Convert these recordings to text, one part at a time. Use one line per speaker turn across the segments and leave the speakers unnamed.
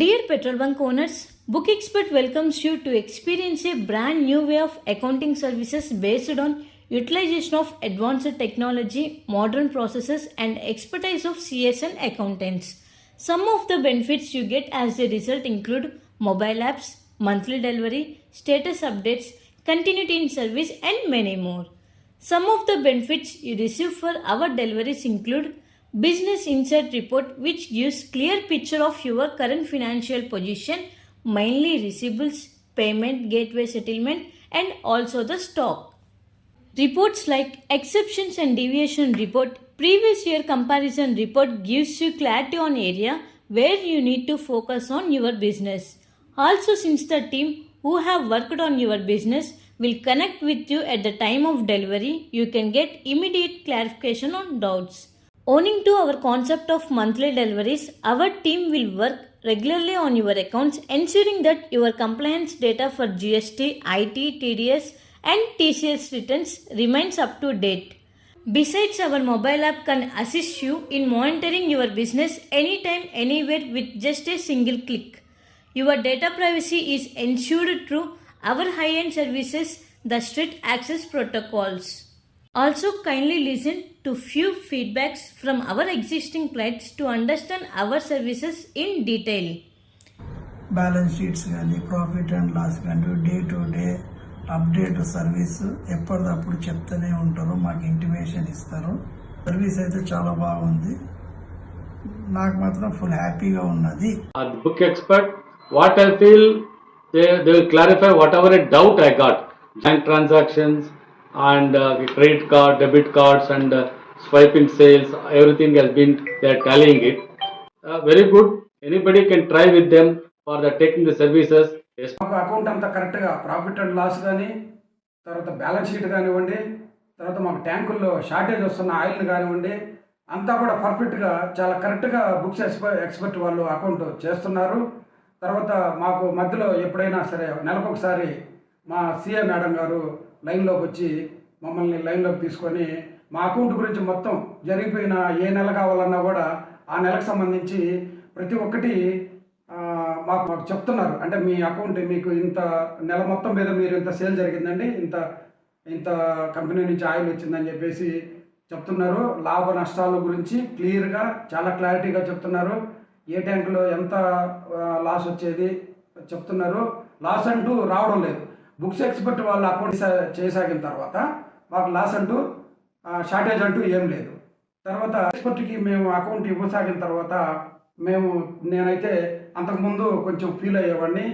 Dear petrol bunk owners, Book Expert welcomes you to experience a brand new way of accounting services based on utilization of advanced technology, modern processes and expertise of CS and accountants. Some of the benefits you get as a result include mobile apps, monthly delivery, status updates, continuity in service and many more. Some of the benefits you receive for our deliveries include Business Insight Report, which gives clear picture of your current financial position, mainly receivables, payment, gateway settlement and also the stock. Reports like Exceptions and Deviation Report, Previous Year Comparison Report gives you clarity on area where you need to focus on your business. Also, since the team who have worked on your business will connect with you at the time of delivery, you can get immediate clarification on doubts. Owing to our concept of monthly deliveries, our team will work regularly on your accounts, ensuring that your compliance data for GST, IT, TDS and TCS returns remains up to date. Besides, our mobile app can assist you in monitoring your business anytime, anywhere with just a single click. Your data privacy is ensured through our high-end services, the strict access protocols. Also, kindly listen to few feedbacks from our existing clients to understand our services in detail.
Balance sheets కానీ profit and loss కానీ day to day update service ఎప్పటికప్పుడు చెప్తూనే ఉంటారు, మాకు intimation ఇస్తారు. Service అయితే చాలా బాగుంది, నాకు మాత్రం ఫుల్ హ్యాపీగా ఉన్నది.
Book expert what I feel they will clarify whatever a doubt I got. Bank transactions and credit card, debit cards and swiping sales, everything has been, they are tallying it. Very good. Anybody can try with them for the taking the services.
Yes. Account అంతా కరెక్ట్గా profit and loss కానీ, తర్వాత balance sheet కానివ్వండి, తర్వాత మాకు ట్యాంకుల్లో shortage వస్తున్న oil కానివ్వండి, అంతా కూడా పర్ఫెక్ట్గా చాలా కరెక్ట్గా బుక్స్ ఎక్స్పర్ట్ వాళ్ళు అకౌంట్ చేస్తున్నారు. తర్వాత మాకు మధ్యలో ఎప్పుడైనా సరే నెలకొకసారి మా సిఏ మేడం గారు లైన్లోకి వచ్చి మమ్మల్ని లైన్లోకి తీసుకొని మా అకౌంట్ గురించి మొత్తం జరిగిపోయిన ఏ నెల కావాలన్నా కూడా ఆ నెలకు సంబంధించి ప్రతి ఒక్కటి మాకు చెప్తున్నారు. అంటే మీ అకౌంట్ మీకు ఇంత నెల మొత్తం మీద మీరు ఇంత సేల్ జరిగిందండి, ఇంత కంపెనీ నుంచి ఆయిల్ వచ్చిందని చెప్పేసి చెప్తున్నారు. లాభ నష్టాల గురించి క్లియర్గా చాలా క్లారిటీగా చెప్తున్నారు. ఏ ట్యాంకులో ఎంత లాస్ వచ్చేది చెప్తున్నారు. లాస్ అంటూ రావడం లేదు. బుక్స్ ఎక్స్పర్ట్ వాళ్ళ అకౌంట్ చేసాగిన తర్వాత మాకు లాస్ అంటూ షార్టేజ్ అంటూ ఏం లేదు. తర్వాత ఎక్స్పర్ట్కి మేము అకౌంట్ ఇవ్వసాగిన తర్వాత నేనైతే అంతకుముందు కొంచెం ఫీల్ అయ్యేవాడిని,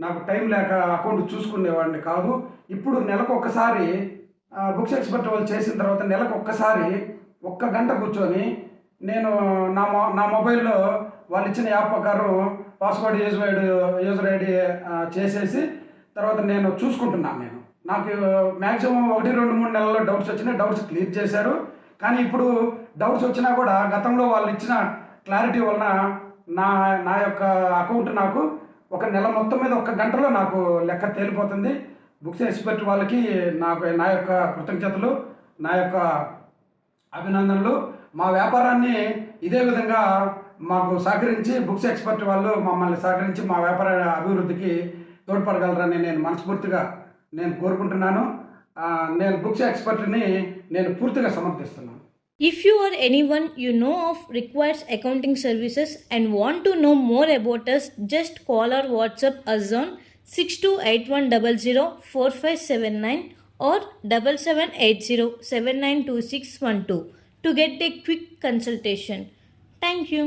నాకు టైం లేక అకౌంట్ చూసుకునేవాడిని కాదు. ఇప్పుడు నెలకు ఒక్కసారి బుక్స్ ఎక్స్పర్ట్ వాళ్ళు చేసిన తర్వాత నెలకు ఒక్కసారి 1 గంట కూర్చొని నేను నా మొబైల్లో వాళ్ళు ఇచ్చిన యాప్ ప్రకారం పాస్వర్డ్ యూజర్ ఐడి చేసేసి తర్వాత నేను చూసుకుంటున్నాను. నాకు మ్యాక్సిమం 1-2-3 నెలల్లో డౌట్స్ వచ్చినాయి, డౌట్స్ క్లియర్ చేశారు. కానీ ఇప్పుడు డౌట్స్ వచ్చినా కూడా గతంలో వాళ్ళు ఇచ్చిన క్లారిటీ వలన నా యొక్క అకౌంట్ నాకు ఒక నెల మొత్తం మీద 1 గంటలో నాకు లెక్క తేలిపోతుంది. బుక్స్ ఎక్స్పర్ట్ వాళ్ళకి నా యొక్క కృతజ్ఞతలు, నా యొక్క అభినందనలు. మా వ్యాపారాన్ని ఇదే విధంగా మాకు సహకరించి బుక్స్ ఎక్స్పర్ట్ వాళ్ళు మమ్మల్ని సహకరించి మా వ్యాపార అభివృద్ధికి తోడ్పడగలరని నేను మనస్ఫూర్తిగా కోరుకుంటున్నాను. నేను బుక్స్ ఎక్స్పర్ట్ని పూర్తిగా సమర్థిస్తున్నాను.
If you or anyone you know of requires accounting services and want to know more about us, just call or WhatsApp us on 6281004579 or 7780792612 to get a quick consultation. Thank you.